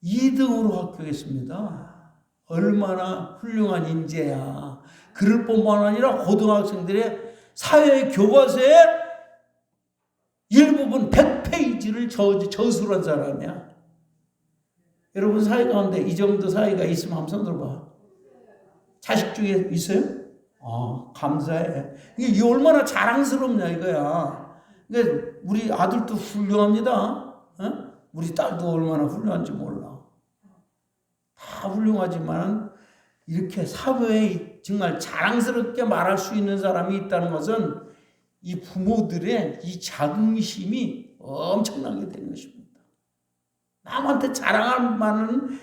2등으로 합격했습니다. 얼마나 훌륭한 인재야. 그럴 뿐만 아니라 고등학생들의 사회 교과서에 일부분 100페이지를 저술한 사람이야. 여러분 사회 가운데 이 정도 사회가 있으면 한번 손 들어봐. 자식 중에 있어요? 감사해. 이게 얼마나 자랑스럽냐 이거야. 그러니까 우리 아들도 훌륭합니다. 우리 딸도 얼마나 훌륭한지 몰라. 다 훌륭하지만 이렇게 사회에 정말 자랑스럽게 말할 수 있는 사람이 있다는 것은 이 부모들의 이 자긍심이 엄청나게 되는 것입니다. 남한테 자랑할 만한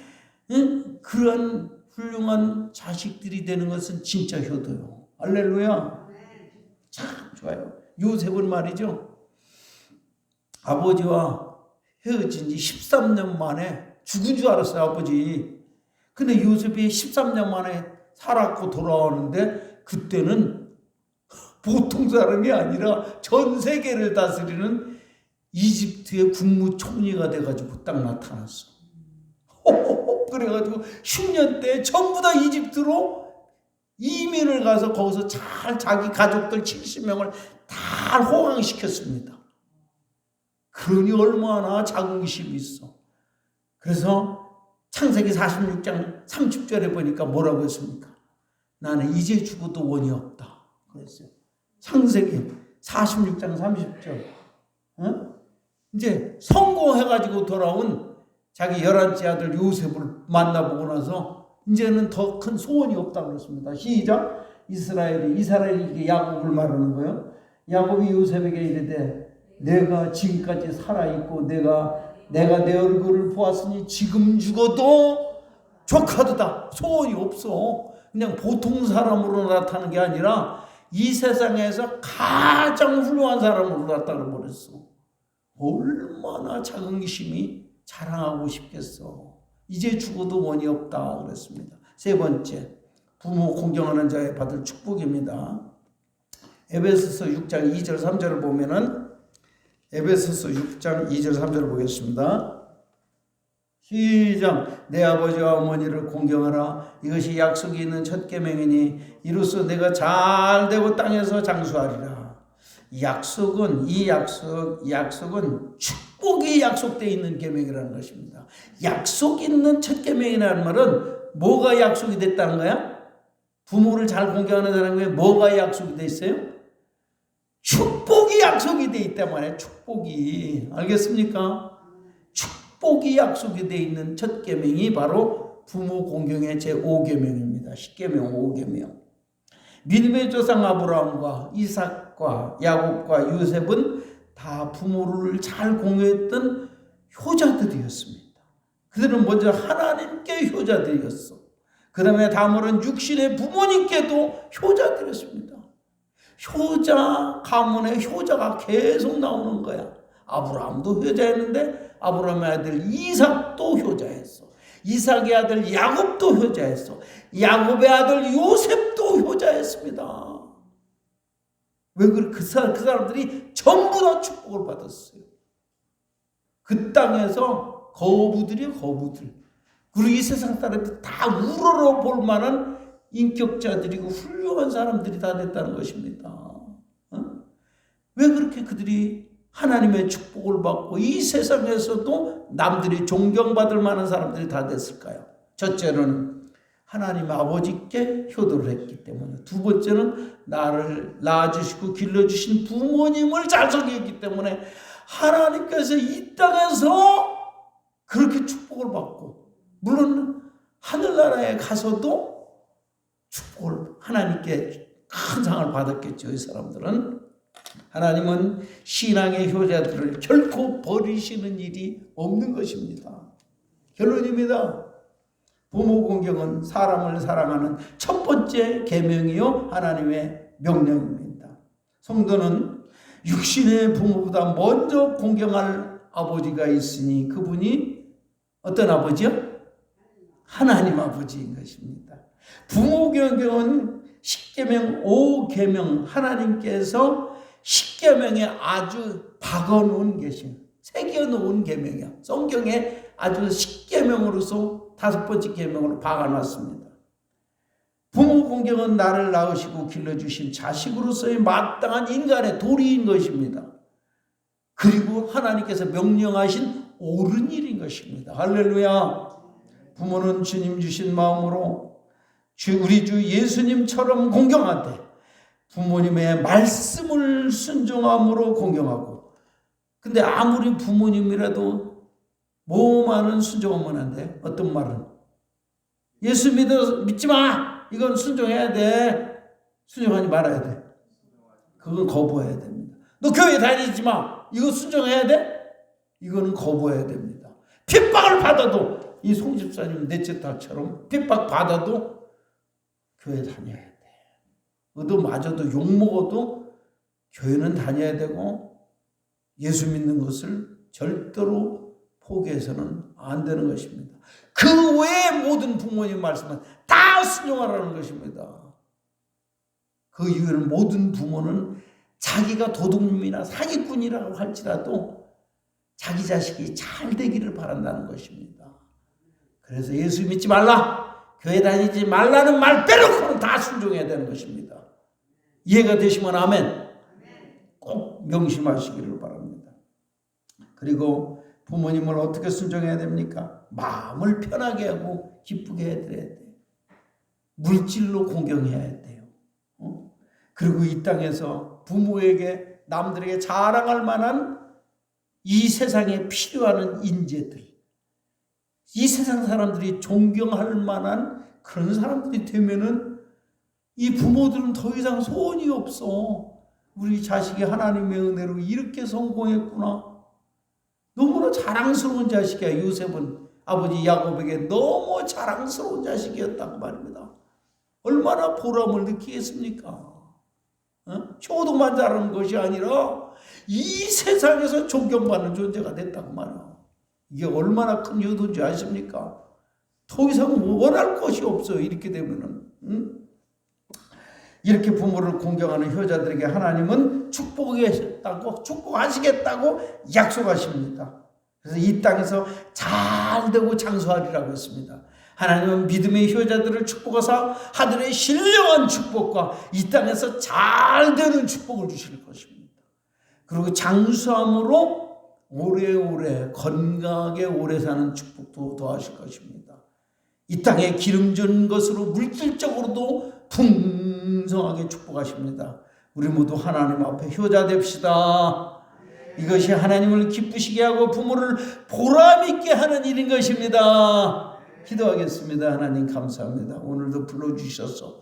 그런 훌륭한 자식들이 되는 것은 진짜 효도요. 할렐루야. 참 좋아요. 요셉은 말이죠. 아버지와 헤어진 지 13년 만에 죽은 줄 알았어요, 아버지. 근데 요셉이 13년 만에 살았고 돌아오는데 그때는 보통 사람이 아니라 전 세계를 다스리는 이집트의 국무총리가 돼가지고 딱 나타났어. 그래가지고 10년 때 전부 다 이집트로 이민을 가서 거기서 잘 자기 가족들 70명을 다 호강시켰습니다. 그러니 얼마나 자긍심이 있어. 그래서 창세기 46장 30절에 보니까 뭐라고 했습니까? 나는 이제 죽어도 원이 없다. 그랬어요. 창세기 46장 30절. 이제 성공해가지고 돌아온 자기 11째 아들 요셉을 만나보고 나서 이제는 더 큰 소원이 없다고 그랬습니다. 시작. 이스라엘이 야곱을 말하는 거예요. 야곱이 요셉에게 이르되 내가 지금까지 살아있고 내가 내가 내 얼굴을 보았으니 지금 죽어도 조카도다. 소원이 없어. 그냥 보통 사람으로 나타나는 게 아니라 이 세상에서 가장 훌륭한 사람으로 나타나 버렸어. 얼마나 자긍심이 자랑하고 싶겠어. 이제 죽어도 원이 없다 그랬습니다. 세 번째, 부모 공경하는 자에 받을 축복입니다. 에베소서 6장 2절 3절을 보면은 에베소서 6장 2절 3절을 보겠습니다. 시작. 내 아버지와 어머니를 공경하라. 이것이 약속이 있는 첫 계명이니 이로써 내가 잘되고 땅에서 장수하리라. 이 약속은 축복이 약속되어 있는 계명이라는 것입니다. 약속 있는 첫 계명이라는 말은 뭐가 약속이 됐다는 거야? 부모를 잘 공경하는 사람에게 뭐가 약속이 돼 있어요? 축복이 약속이 돼 있단 말이에요. 축복이. 알겠습니까? 축복이 약속이 돼 있는 첫 계명이 바로 부모 공경의 제5계명입니다. 10계명, 5계명. 믿음의 조상 아브라함과 이삭과 야곱과 요셉은 다 부모를 잘 공경했던 효자들이었습니다. 그들은 먼저 하나님께 효자들이었어. 그 다음에 다음으로는 육신의 부모님께도 효자들이었습니다. 효자 가문의 효자가 계속 나오는 거야. 아브라함도 효자였는데 아브라함의 아들 이삭도 효자였어. 이삭의 아들 야곱도 효자였어. 야곱의 아들 요셉도 효자였습니다. 왜 그래? 그 사람들이 전부 다 축복을 받았어요. 그 땅에서 거부들. 그리고 이 세상 사람들이 다 우러러 볼 만한 인격자들이고 훌륭한 사람들이 다 됐다는 것입니다. 왜 그렇게 그들이 하나님의 축복을 받고 이 세상에서도 남들이 존경받을 만한 사람들이 다 됐을까요? 첫째는 하나님 아버지께 효도를 했기 때문에, 두 번째는 나를 낳아주시고 길러주신 부모님을 잘 섬겼기 때문에 하나님께서 이 땅에서 그렇게 축복을 받고, 물론 하늘나라에 가서도 축복을 하나님께 큰 상을 받았겠죠. 이 사람들은. 하나님은 신앙의 효자들을 결코 버리시는 일이 없는 것입니다. 결론입니다. 부모 공경은 사람을 사랑하는 첫 번째 계명이요 하나님의 명령입니다. 성도는 육신의 부모보다 먼저 공경할 아버지가 있으니 그분이 어떤 아버지요? 하나님 아버지인 것입니다. 부모 공경은 10계명, 5계명 하나님께서 10계명에 아주 박아놓은 계신, 새겨놓은 계명이야. 성경에 아주 10계명으로서 5번째 계명으로 박아놨습니다. 부모 공경은 나를 낳으시고 길러주신 자식으로서의 마땅한 인간의 도리인 것입니다. 그리고 하나님께서 명령하신 옳은 일인 것입니다. 할렐루야. 부모는 주님 주신 마음으로 우리 주 예수님처럼 공경하되 부모님의 말씀을 순종함으로 공경하고, 근데 아무리 부모님이라도 뭐만은 순종하면 안 돼. 어떤 말은 예수 믿지 마, 이건 순종해야 돼. 순종하지 말아야 돼. 그건 거부해야 됩니다. 너 교회 다니지 마, 이거 순종해야 돼. 이거는 거부해야 됩니다. 핍박을 받아도, 이 송 집사님 넷째 딸처럼 핍박 받아도 교회 다녀야 돼. 얻어맞아도 욕먹어도 교회는 다녀야 되고, 예수 믿는 것을 절대로 포기해서는 안 되는 것입니다. 그 외의 모든 부모님 말씀은 다 순종하라는 것입니다. 그 이유는 모든 부모는 자기가 도둑놈이나 사기꾼이라고 할지라도 자기 자식이 잘 되기를 바란다는 것입니다. 그래서 예수 믿지 말라, 교회 다니지 말라는 말 빼놓고는 다 순종해야 되는 것입니다. 이해가 되시면 아멘. 꼭 명심하시기를 바랍니다. 그리고 부모님을 어떻게 순종해야 됩니까? 마음을 편하게 하고 기쁘게 해드려야 돼요. 물질로 공경해야 돼요. 그리고 이 땅에서 부모에게, 남들에게 자랑할 만한 이 세상에 필요한 인재들, 이 세상 사람들이 존경할 만한 그런 사람들이 되면은 이 부모들은 더 이상 소원이 없어. 우리 자식이 하나님의 은혜로 이렇게 성공했구나. 너무나 자랑스러운 자식이야. 요셉은 아버지 야곱에게 너무 자랑스러운 자식이었다고 말입니다. 얼마나 보람을 느끼겠습니까? 효도만 잘하는 것이 아니라 이 세상에서 존경받는 존재가 됐다고 말이야. 이게 얼마나 큰 효도인지 아십니까? 더 이상 원할 것이 없어요. 이렇게 되면은. 이렇게 부모를 공경하는 효자들에게 하나님은 축복하시겠다고 약속하십니다. 그래서 이 땅에서 잘 되고 장수하리라고 했습니다. 하나님은 믿음의 효자들을 축복하사 하늘의 신령한 축복과 이 땅에서 잘 되는 축복을 주실 것입니다. 그리고 장수함으로 오래오래 건강하게 오래 사는 축복도 더하실 것입니다. 이 땅에 기름진 것으로 물질적으로도 풍성하게 축복하십니다. 우리 모두 하나님 앞에 효자 됩시다. 이것이 하나님을 기쁘시게 하고 부모를 보람있게 하는 일인 것입니다. 기도하겠습니다. 하나님 감사합니다. 오늘도 불러주셔서